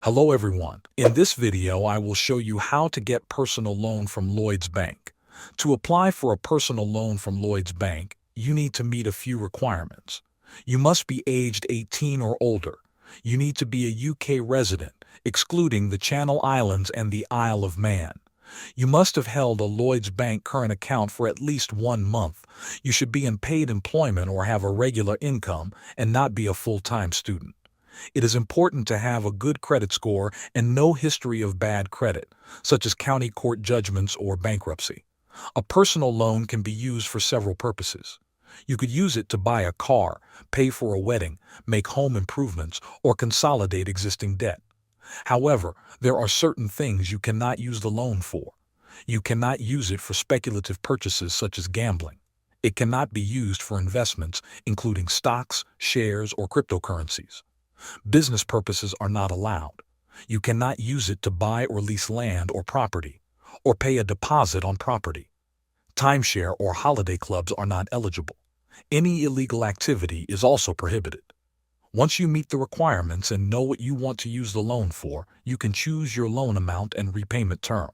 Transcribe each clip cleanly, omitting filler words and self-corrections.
Hello everyone. In this video, I will show you how to get personal loan from Lloyds Bank. To apply for a personal loan from Lloyds Bank, you need to meet a few requirements. You must be aged 18 or older. You need to be a UK resident, excluding the Channel Islands and the Isle of Man. You must have held a Lloyds Bank current account for at least 1 month. You should be in paid employment or have a regular income and not be a full-time student. It is important to have a good credit score and no history of bad credit, such as county court judgments or bankruptcy. A personal loan can be used for several purposes. You could use it to buy a car, pay for a wedding, make home improvements, or consolidate existing debt. However, there are certain things you cannot use the loan for. You cannot use it for speculative purchases such as gambling. It cannot be used for investments, including stocks, shares, or cryptocurrencies. Business purposes are not allowed. You cannot use it to buy or lease land or property, or pay a deposit on property. Timeshare or holiday clubs are not eligible. Any illegal activity is also prohibited. Once you meet the requirements and know what you want to use the loan for, you can choose your loan amount and repayment term.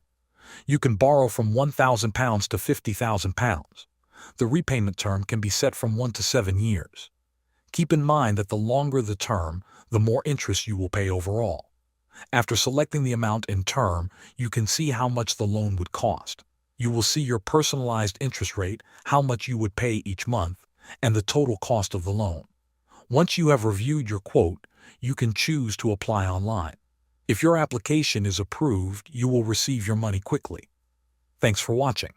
You can borrow from £1,000 to £50,000. The repayment term can be set from 1 to 7 years. Keep in mind that the longer the term, the more interest you will pay overall. After selecting the amount and term, you can see how much the loan would cost. You will see your personalized interest rate, how much you would pay each month, and the total cost of the loan. Once you have reviewed your quote, you can choose to apply online. If your application is approved, you will receive your money quickly. Thanks for watching.